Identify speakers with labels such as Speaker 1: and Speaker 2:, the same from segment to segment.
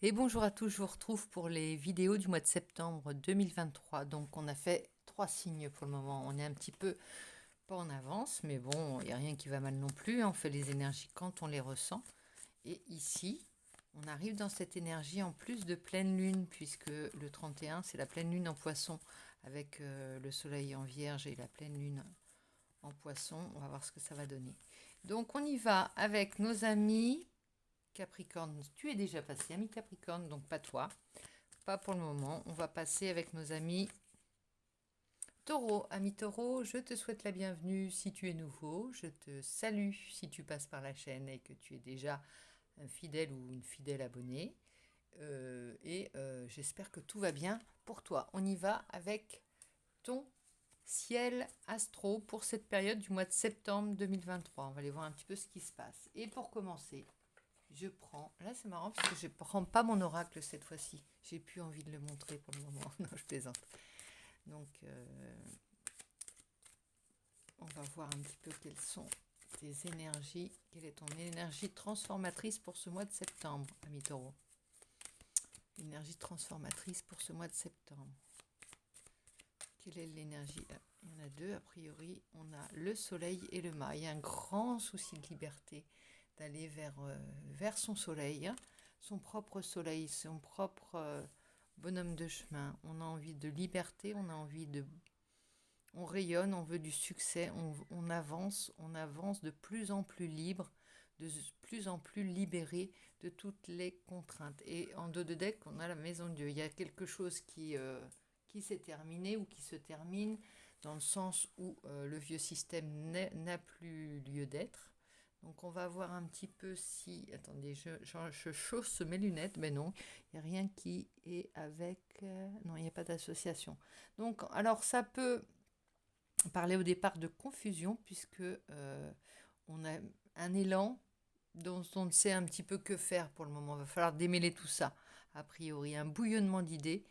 Speaker 1: Et bonjour à tous, je vous retrouve pour les vidéos du mois de septembre 2023. Donc on a fait 3 signes pour le moment. On est un petit peu pas en avance, mais bon, il n'y a rien qui va mal non plus. On fait les énergies quand on les ressent. Et ici, on arrive dans cette énergie en plus de pleine lune, puisque le 31, c'est la pleine lune en poisson, avec le soleil en vierge et la pleine lune en poisson. On va voir ce que ça va donner. Donc on y va avec nos amis Capricorne. Tu es déjà passé, ami Capricorne, donc pas toi. Pas pour le moment. On va passer avec nos amis Taureau. Ami Taureau, je te souhaite la bienvenue si tu es nouveau. Je te salue si tu passes par la chaîne et que tu es déjà un fidèle ou une fidèle abonnée. J'espère que tout va bien pour toi. On y va avec ton ciel astro pour cette période du mois de septembre 2023. On va aller voir un petit peu ce qui se passe. Et pour commencer, je prends, là c'est marrant parce que je ne prends pas mon oracle cette fois-ci. J'ai plus envie de le montrer pour le moment. Non, je plaisante. Donc, on va voir un petit peu quelles sont tes énergies. Quelle est ton énergie transformatrice pour ce mois de septembre, ami Taureau? Énergie transformatrice pour ce mois de septembre. Quelle est l'énergie? Il y en a deux, a priori. On a le soleil et le mât. Il y a un grand souci de liberté d'aller vers son soleil, hein, son propre soleil, son propre bonhomme de chemin. On a envie de liberté, on a envie de... On rayonne, on veut du succès, on avance de plus en plus libre, de plus en plus libéré de toutes les contraintes. Et en dos de deck, on a la maison de Dieu. Il y a quelque chose qui s'est terminé ou qui se termine dans le sens où le vieux système n'a plus lieu d'être. Donc on va voir un petit peu si... Attendez, je chausse mes lunettes. Mais non, il n'y a rien qui est avec... non, il n'y a pas d'association. Donc, alors ça peut parler au départ de confusion, puisque on a un élan dont on ne sait un petit peu que faire pour le moment. Il va falloir démêler tout ça. A priori, un bouillonnement d'idées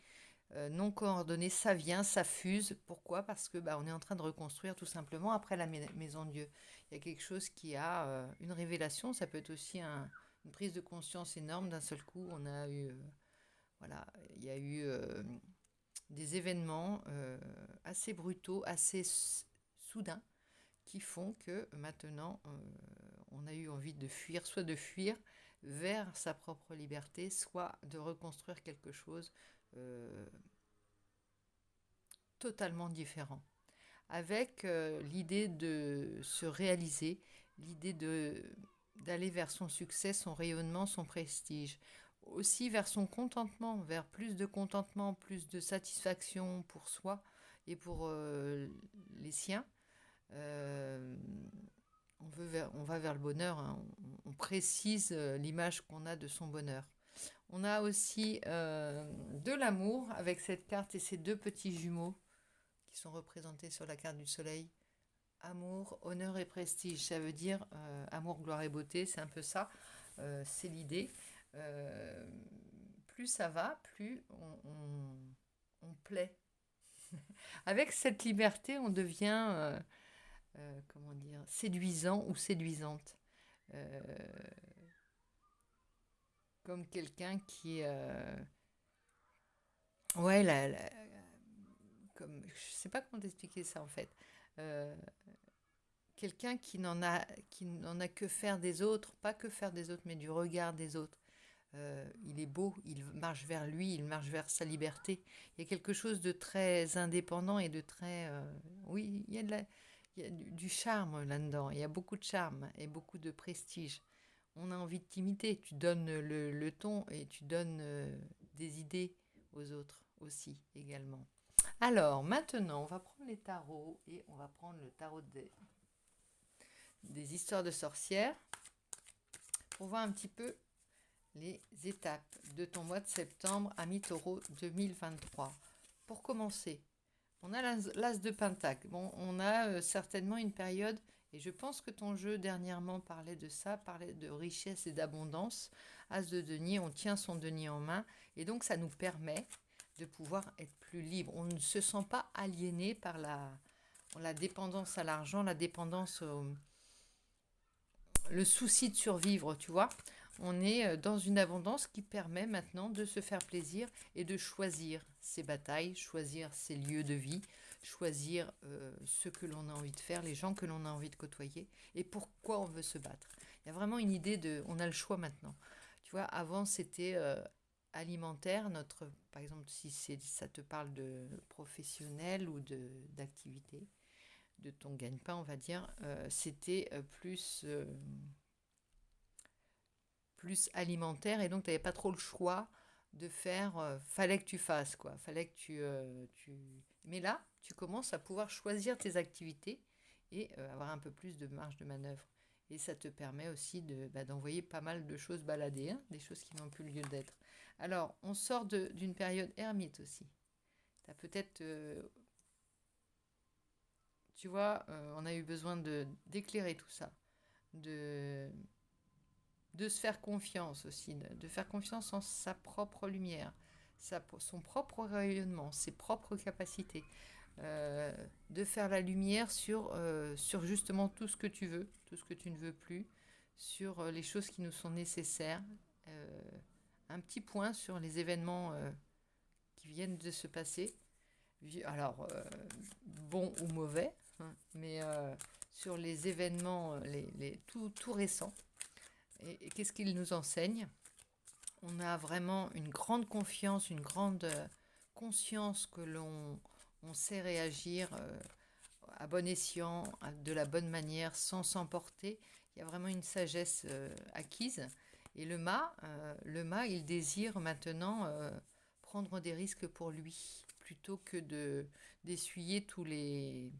Speaker 1: non coordonnées, ça vient, ça fuse. Pourquoi? Parce que on est en train de reconstruire tout simplement après la maison de Dieu. Il y a quelque chose qui a une révélation. Ça peut être aussi une prise de conscience énorme. D'un seul coup, on a eu... voilà, il y a eu des événements assez brutaux, assez soudains, qui font que maintenant, on a eu envie de fuir, soit de fuir vers sa propre liberté, soit de reconstruire quelque chose totalement différent, avec l'idée de se réaliser, l'idée d'aller vers son succès, son rayonnement, son prestige, aussi vers son contentement, vers plus de contentement, plus de satisfaction pour soi et pour les siens. Euh, on va vers le bonheur, hein. On précise l'image qu'on a de son bonheur. On a aussi de l'amour avec cette carte et ces deux petits jumeaux qui sont représentés sur la carte du soleil. Amour, honneur et prestige, ça veut dire amour, gloire et beauté, c'est un peu ça, c'est l'idée. Euh, Plus ça va, plus on plaît. Avec cette liberté, on devient, comment dire, séduisant ou séduisante. Euh, Comme quelqu'un qui... ouais, comme, je sais pas comment t'expliquer ça en fait. Euh, Quelqu'un qui n'en a que faire des autres, pas que faire des autres, mais du regard des autres. Il est beau, il marche vers lui, il marche vers sa liberté. Il y a quelque chose de très indépendant et de très... oui, il y a du charme là-dedans. Il y a beaucoup de charme et beaucoup de prestige. On a envie de t'imiter. Tu donnes le ton et tu donnes des idées aux autres aussi également. Alors, maintenant, on va prendre les tarots et on va prendre le tarot des histoires de sorcières pour voir un petit peu les étapes de ton mois de septembre, ami Taureau 2023. Pour commencer, on a l'as de Pentacle. Bon, on a certainement une période, et je pense que ton jeu dernièrement parlait de ça, parlait de richesse et d'abondance. As de denier, on tient son denier en main, et donc ça nous permet de pouvoir être plus libre. On ne se sent pas aliéné par la dépendance à l'argent, la dépendance le souci de survivre, tu vois. On est dans une abondance qui permet maintenant de se faire plaisir et de choisir ses batailles, choisir ses lieux de vie, choisir ce que l'on a envie de faire, les gens que l'on a envie de côtoyer et pourquoi on veut se battre. Il y a vraiment une idée de... On a le choix maintenant. Tu vois, avant c'était alimentaire, par exemple, si ça te parle de professionnel ou d'activité, de ton gagne-pain, on va dire, c'était plus alimentaire et donc tu n'avais pas trop le choix de faire, fallait que tu fasses quoi, fallait que Mais là, tu commences à pouvoir choisir tes activités et avoir un peu plus de marge de manœuvre. Et ça te permet aussi d'envoyer pas mal de choses balader, hein, des choses qui n'ont plus lieu d'être. Alors, on sort d'une période ermite aussi. Tu as peut-être, tu vois, on a eu besoin d'éclairer tout ça, de, de se faire confiance aussi, de faire confiance en sa propre lumière, son propre rayonnement, ses propres capacités, de faire la lumière sur justement tout ce que tu veux, tout ce que tu ne veux plus, sur les choses qui nous sont nécessaires, un petit point sur les événements qui viennent de se passer, alors bons ou mauvais, hein, mais sur les événements tout récents. Et qu'est-ce qu'il nous enseigne? On a vraiment une grande confiance, une grande conscience que on sait réagir à bon escient, de la bonne manière, sans s'emporter. Il y a vraiment une sagesse acquise. Et le mât, il désire maintenant prendre des risques pour lui, plutôt que d'essuyer toutes les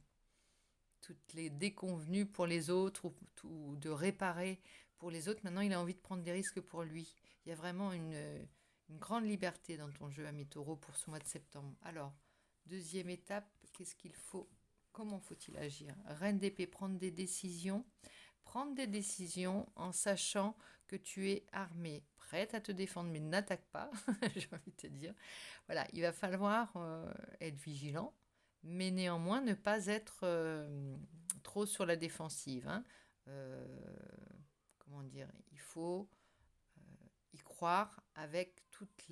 Speaker 1: déconvenues pour les autres ou de réparer pour les autres. Maintenant, il a envie de prendre des risques pour lui. Il y a vraiment une grande liberté dans ton jeu, ami Taureau, pour ce mois de septembre. Alors, deuxième étape, qu'est-ce qu'il faut? Comment faut-il agir? Reine d'épée, prendre des décisions. Prendre des décisions en sachant que tu es armé, prête à te défendre, mais n'attaque pas, j'ai envie de te dire. Voilà, il va falloir être vigilant, mais néanmoins ne pas être trop sur la défensive, hein. Comment dire? Il faut y croire avec toute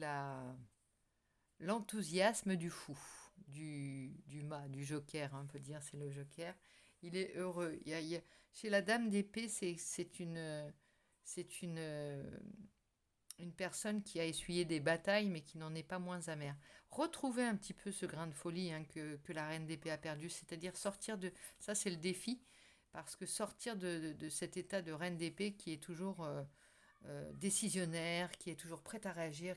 Speaker 1: l'enthousiasme du fou, du mât, du joker, hein, on peut dire, c'est le joker. Il est heureux. Chez la dame d'épée, c'est une personne qui a essuyé des batailles, mais qui n'en est pas moins amère. Retrouver un petit peu ce grain de folie, hein, que la reine d'épée a perdu, c'est-à-dire sortir de... Ça, c'est le défi, parce que sortir de cet état de reine d'épée qui est toujours décisionnaire, qui est toujours prête à réagir,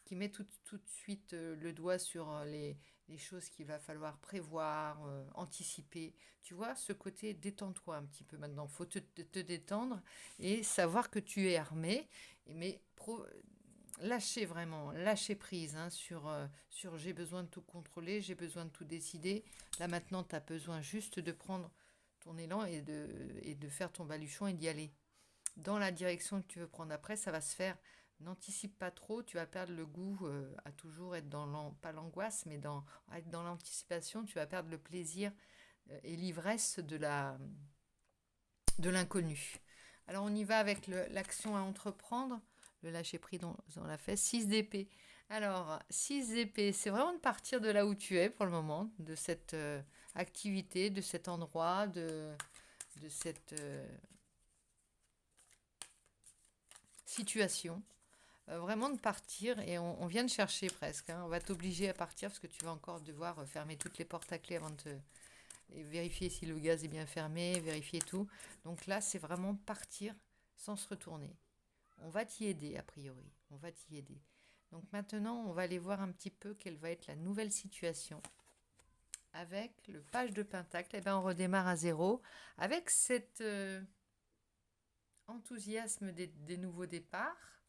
Speaker 1: qui met tout de suite le doigt sur les choses qu'il va falloir prévoir, anticiper. Tu vois, ce côté détends-toi un petit peu maintenant. Il faut te détendre et savoir que tu es armé, mais lâcher prise, hein, sur j'ai besoin de tout contrôler, j'ai besoin de tout décider. Là maintenant, tu as besoin juste de prendre ton élan et de faire ton baluchon et d'y aller. Dans la direction que tu veux prendre après, ça va se faire. N'anticipe pas trop, tu vas perdre le goût à toujours être pas l'angoisse, mais être dans l'anticipation, tu vas perdre le plaisir et l'ivresse de l'inconnu. Alors on y va avec l'action à entreprendre, le lâcher prise on l'a fait, 6 d'épée. Alors 6 d'épée, c'est vraiment de partir de là où tu es pour le moment, de cette activité, de cet endroit, de cette situation. Vraiment de partir, et on vient de chercher presque, hein. On va t'obliger à partir parce que tu vas encore devoir fermer toutes les portes à clé avant de et vérifier si le gaz est bien fermé, vérifier tout. Donc là, c'est vraiment partir sans se retourner. On va t'y aider, a priori. On va t'y aider. Donc maintenant, on va aller voir un petit peu quelle va être la nouvelle situation. Avec le page de Pentacle, eh ben, on redémarre à zéro. Avec cet enthousiasme des nouveaux départs.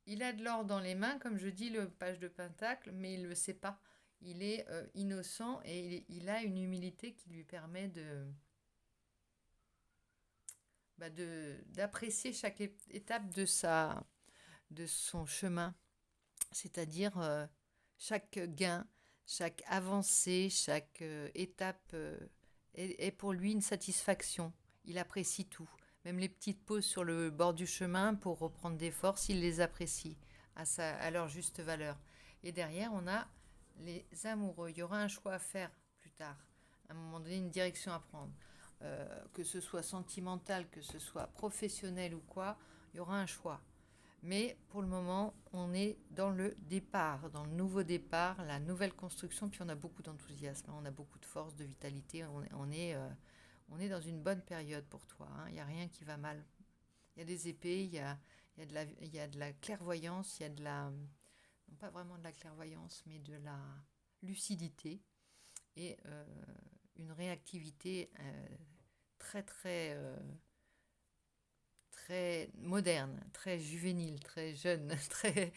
Speaker 1: Il a de l'or dans les mains, comme je dis, le page de Pentacle, mais il ne le sait pas. Il est innocent et il a une humilité qui lui permet d'apprécier chaque étape de son chemin. C'est-à-dire chaque gain, chaque avancée, chaque étape est pour lui une satisfaction. Il apprécie tout. même les petites pauses sur le bord du chemin pour reprendre des forces, ils les apprécient à leur juste valeur. Et derrière, on a les amoureux. Il y aura un choix à faire plus tard, à un moment donné, une direction à prendre. Que ce soit sentimental, que ce soit professionnel ou quoi, il y aura un choix. Mais pour le moment, on est dans le départ, dans le nouveau départ, la nouvelle construction, puis on a beaucoup d'enthousiasme, on a beaucoup de force, de vitalité, on est dans une bonne période pour toi, hein. Il n'y a rien qui va mal. Il y a des épées, il y a de la clairvoyance, il y a de la... non pas vraiment de la clairvoyance, mais de la lucidité et une réactivité très très très moderne, très juvénile, très jeune, très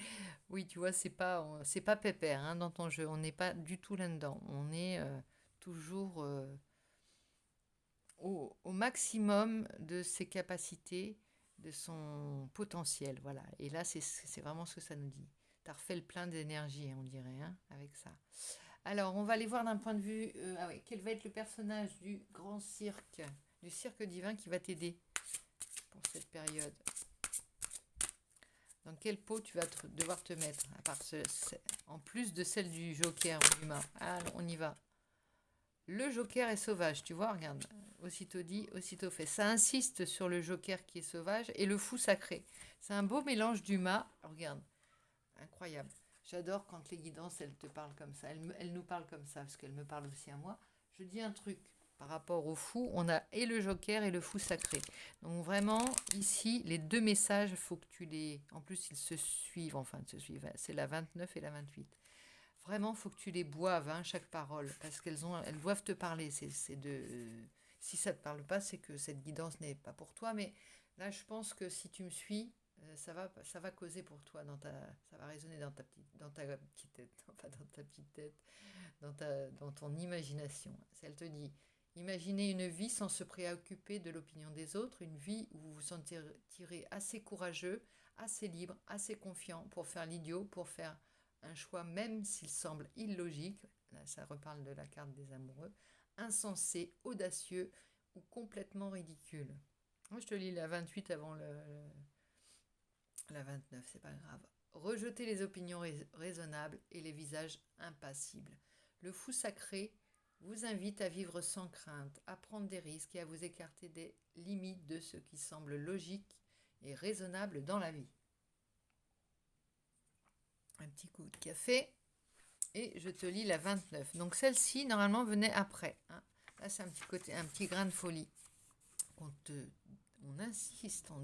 Speaker 1: oui, tu vois, c'est pas pépère, hein, dans ton jeu, on n'est pas du tout là-dedans. On est toujours au maximum de ses capacités, de son potentiel, voilà. Et là, c'est vraiment ce que ça nous dit. Tu as refait le plein d'énergie, on dirait, hein, avec ça. Alors, on va aller voir d'un point de vue... ah oui, quel va être le personnage du grand cirque, du cirque divin qui va t'aider pour cette période? Dans quelle peau tu vas devoir te mettre, à part en plus de celle du joker ou du mât? Alors, on y va. Le joker est sauvage, tu vois, regarde. Aussitôt dit, aussitôt fait. Ça insiste sur le joker qui est sauvage et le fou sacré. C'est un beau mélange du mât. Regarde, incroyable. J'adore quand les guidances, elles te parlent comme ça. Elles nous parlent comme ça, parce qu'elles me parlent aussi à moi. Je dis un truc. Par rapport au fou, on a et le joker et le fou sacré. Donc vraiment, ici, les deux messages, il faut que tu les... En plus, ils se suivent, enfin, ils se suivent. C'est la 29 et la 28. Vraiment, il faut que tu les boives, hein, chaque parole, parce elles doivent te parler. Si ça ne te parle pas, c'est que cette guidance n'est pas pour toi. Mais là, je pense que si tu me suis, ça va causer pour toi, ça va résonner dans ta petite tête, non pas dans ta petite tête, dans ton imagination. Elle te dit, imaginez une vie sans se préoccuper de l'opinion des autres, une vie où vous vous sentirez assez courageux, assez libre, assez confiant pour faire l'idiot, pour faire un choix même s'il semble illogique, là ça reparle de la carte des amoureux, insensé, audacieux ou complètement ridicule. Moi je te lis la 28 avant la 29, c'est pas grave. Rejetez les opinions raisonnables et les visages impassibles. Le fou sacré vous invite à vivre sans crainte, à prendre des risques et à vous écarter des limites de ce qui semble logique et raisonnable dans la vie. Un petit coup de café et je te lis la 29. Donc celle-ci, normalement, venait après, hein. Là, c'est un petit grain de folie. On insiste, on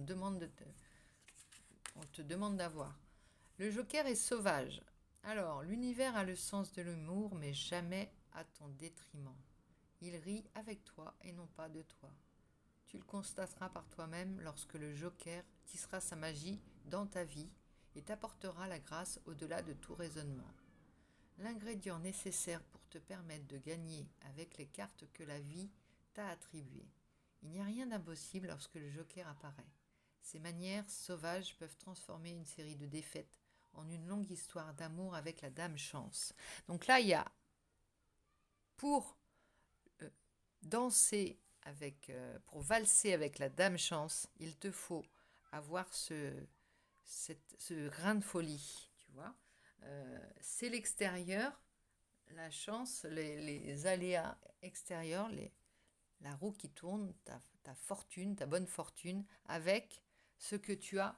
Speaker 1: te demande d'avoir. Le joker est sauvage. Alors, l'univers a le sens de l'humour, mais jamais à ton détriment. Il rit avec toi et non pas de toi. Tu le constateras par toi-même lorsque le joker tissera sa magie dans ta vie et t'apportera la grâce au-delà de tout raisonnement. L'ingrédient nécessaire pour te permettre de gagner avec les cartes que la vie t'a attribuées. Il n'y a rien d'impossible lorsque le joker apparaît. Ces manières sauvages peuvent transformer une série de défaites en une longue histoire d'amour avec la dame chance. Donc là, il y a, pour danser pour valser avec la dame chance, il te faut avoir ce grain de folie, tu vois. C'est l'extérieur, la chance, les aléas extérieurs, la roue qui tourne, ta fortune, ta bonne fortune, avec ce que tu as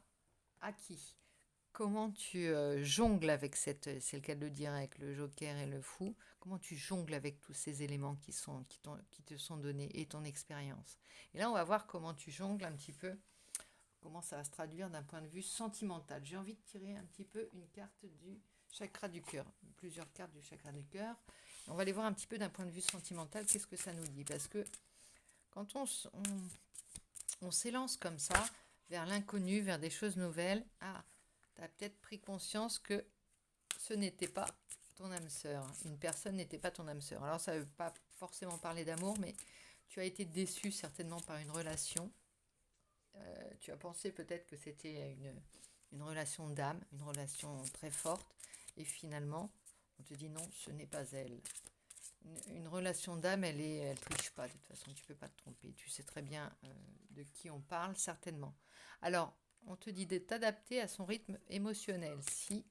Speaker 1: acquis. Comment tu jongles avec c'est le cas de le dire, avec le joker et le fou, comment tu jongles avec tous ces éléments qui te sont donnés et ton expérience. Et là, on va voir comment tu jongles un petit peu, comment ça va se traduire d'un point de vue sentimental. J'ai envie de tirer un petit peu une carte du chakra du cœur, plusieurs cartes du chakra du cœur. On va aller voir un petit peu d'un point de vue sentimental, qu'est-ce que ça nous dit. Parce que quand on s'élance comme ça, vers l'inconnu, vers des choses nouvelles, tu as peut-être pris conscience que ce n'était pas ton âme sœur. Une personne n'était pas ton âme sœur. Alors ça ne veut pas forcément parler d'amour, mais tu as été déçu certainement par une relation. Tu as pensé peut-être que c'était une relation d'âme, une relation très forte. Et finalement, on te dit non, ce n'est pas elle. une relation d'âme, elle triche pas. De toute façon, tu peux pas te tromper. Tu sais très bien de qui on parle, certainement. Alors, on te dit de t'adapter à son rythme émotionnel. Si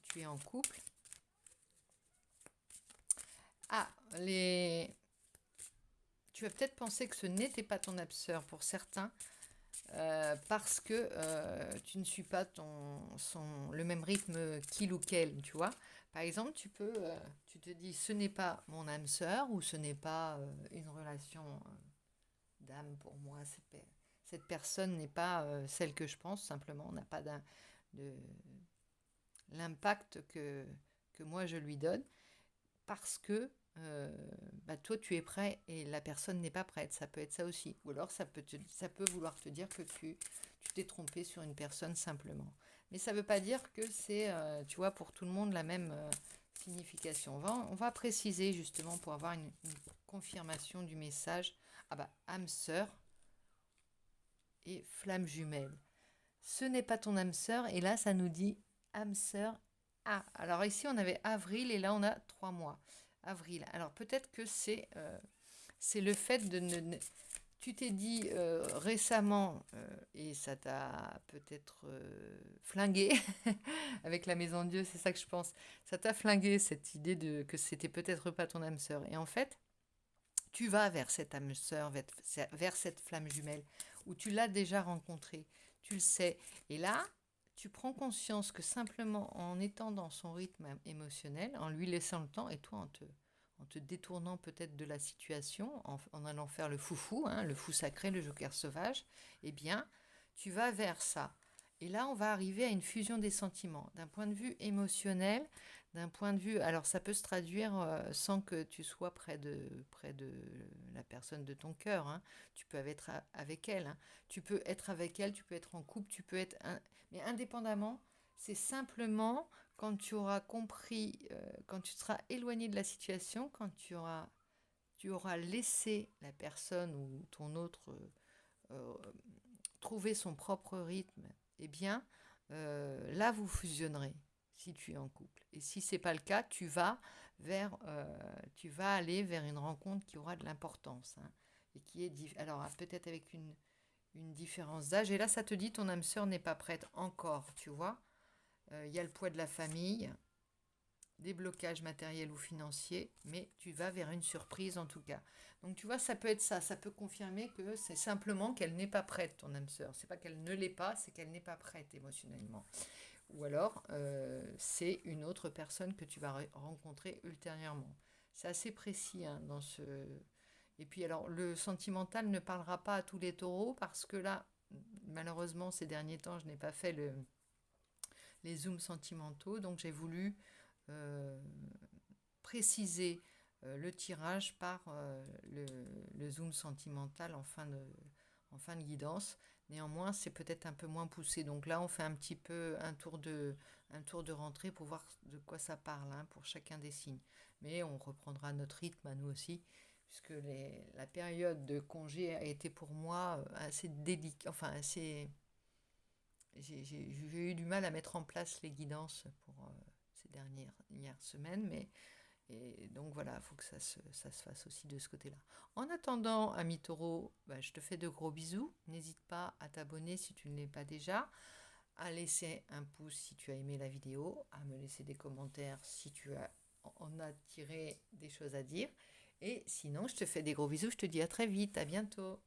Speaker 1: tu es en couple. Ah, tu vas peut-être penser que ce n'était pas ton âme sœur pour certains, parce que tu ne suis pas le même rythme qu'il ou qu'elle, tu vois. Par exemple, tu te dis, ce n'est pas mon âme sœur ou ce n'est pas une relation d'âme pour moi. Cette personne n'est pas celle que je pense, simplement. On n'a pas de l'impact que moi je lui donne parce que toi tu es prêt et la personne n'est pas prête. Ça peut être ça aussi. Ou alors ça peut vouloir te dire que tu t'es trompé sur une personne simplement. Mais ça ne veut pas dire que c'est, tu vois, pour tout le monde la même signification. On va préciser justement pour avoir une confirmation du message. Ah bah, âme sœur et flamme jumelle. Ce n'est pas ton âme sœur et là ça nous dit âme sœur. Ah, alors ici on avait avril et là on a 3 mois. Avril. Alors peut-être que c'est le fait de ne... Tu t'es dit récemment, et ça t'a peut-être flingué, avec la maison de Dieu, c'est ça que je pense, ça t'a flingué cette idée que c'était peut-être pas ton âme sœur. Et en fait, tu vas vers cette âme sœur, vers cette flamme jumelle, où tu l'as déjà rencontrée, tu le sais. Et là, tu prends conscience que simplement en étant dans son rythme émotionnel, en lui laissant le temps, et toi en te détournant peut-être de la situation, en allant faire le foufou, hein, le fou sacré, le joker sauvage, eh bien, tu vas vers ça. Et là, on va arriver à une fusion des sentiments. D'un point de vue émotionnel, d'un point de vue... Alors, ça peut se traduire sans que tu sois près de la personne de ton cœur. Hein. Tu peux être avec elle. Hein. Tu peux être avec elle, tu peux être en couple, tu peux être... Mais indépendamment, c'est simplement quand tu auras compris, quand tu seras éloigné de la situation, quand tu auras laissé la personne ou ton autre trouver son propre rythme, eh bien, là, vous fusionnerez si tu es en couple. Et si ce n'est pas le cas, tu vas aller vers une rencontre qui aura de l'importance. Hein, et qui est alors peut-être avec une différence d'âge. Et là, ça te dit ton âme sœur n'est pas prête encore, tu vois. Il y a le poids de la famille, des blocages matériels ou financiers, mais tu vas vers une surprise en tout cas. Donc tu vois, ça peut être ça peut confirmer que c'est simplement qu'elle n'est pas prête, ton âme sœur. C'est pas qu'elle ne l'est pas, c'est qu'elle n'est pas prête émotionnellement. Ou alors, c'est une autre personne que tu vas rencontrer ultérieurement. C'est assez précis hein, dans ce... Et puis alors, le sentimental ne parlera pas à tous les taureaux parce que là, malheureusement, ces derniers temps, je n'ai pas fait les zooms sentimentaux, donc j'ai voulu préciser le tirage par le zoom sentimental en fin de guidance. Néanmoins, c'est peut-être un peu moins poussé. Donc là, on fait un petit peu un tour de rentrée pour voir de quoi ça parle hein, pour chacun des signes. Mais on reprendra notre rythme à nous aussi, puisque la période de congé a été pour moi assez délicate, enfin assez... J'ai eu du mal à mettre en place les guidances pour ces dernières semaines, et donc voilà, il faut que ça se fasse aussi de ce côté-là. En attendant, ami Taureau, je te fais de gros bisous. N'hésite pas à t'abonner si tu ne l'es pas déjà, à laisser un pouce si tu as aimé la vidéo, à me laisser des commentaires si tu en as tiré des choses à dire. Et sinon, je te fais des gros bisous, je te dis à très vite, à bientôt.